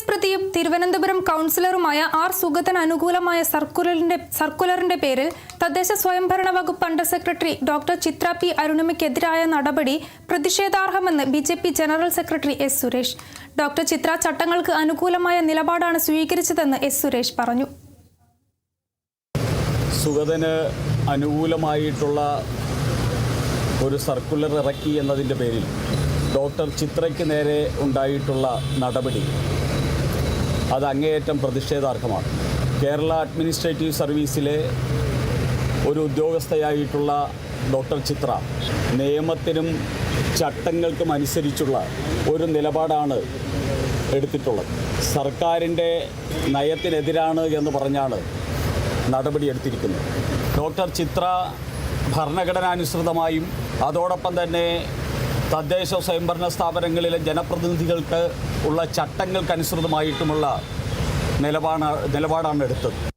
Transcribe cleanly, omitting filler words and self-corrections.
S പ്രതിയും Thiruvananthapuram കൗൺസിലറുമായ R സുഗതന് അനുകൂലമായ സർക്കുലറിന്റെ പേരിൽ തദ്ദേശ സ്വയംഭരണ വകുപ്പ് under secretary doctor Chitra P അരുണിമയ്ക്കെതിരായ നടപടി പ്രതിഷേധാർഹമെന്ന് BJP general secretary S Suresh. Doctor Chitra ചട്ടങ്ങൾക്ക് അനുകൂലമായ നിലപാടാണ് സ്വീകരിച്ചതെന്ന് എസ് സുരേഷ് പറഞ്ഞു. സുഗതന് അനുകൂലമായിട്ടുള്ള ഒരു സർക്കുലർ ഇറക്കി എന്നതിൻ്റെ പേരിൽ ഡോക്ടർ ചിത്രയ്ക്ക് നേരെ ഉണ്ടായിട്ടുള്ള നടപടി അത് അങ്ങേയറ്റം പ്രതിഷേധാർഹമാണ്. കേരള അഡ്മിനിസ്ട്രേറ്റീവ് സർവീസിലെ ഒരു ഉദ്യോഗസ്ഥയായിട്ടുള്ള ഡോക്ടർ ചിത്ര നിയമത്തിനും ചട്ടങ്ങൾക്കും അനുസരിച്ചുള്ള ഒരു നിലപാടാണ് എടുത്തിട്ടുള്ളത്. സർക്കാരിൻ്റെ നയത്തിനെതിരാണ് എന്ന് പറഞ്ഞാണ് നടപടിയെടുത്തിരിക്കുന്നത്. ഡോക്ടർ ചിത്ര ഭരണഘടനാനുസൃതമായും അതോടൊപ്പം തന്നെ തദ്ദേശ സ്വയംഭരണ സ്ഥാപനങ്ങളിലെ ജനപ്രതിനിധികൾക്ക് ഉള്ള ചട്ടങ്ങൾക്കനുസൃതമായിട്ടുമുള്ള നിലപാടാണ് എടുത്തത്.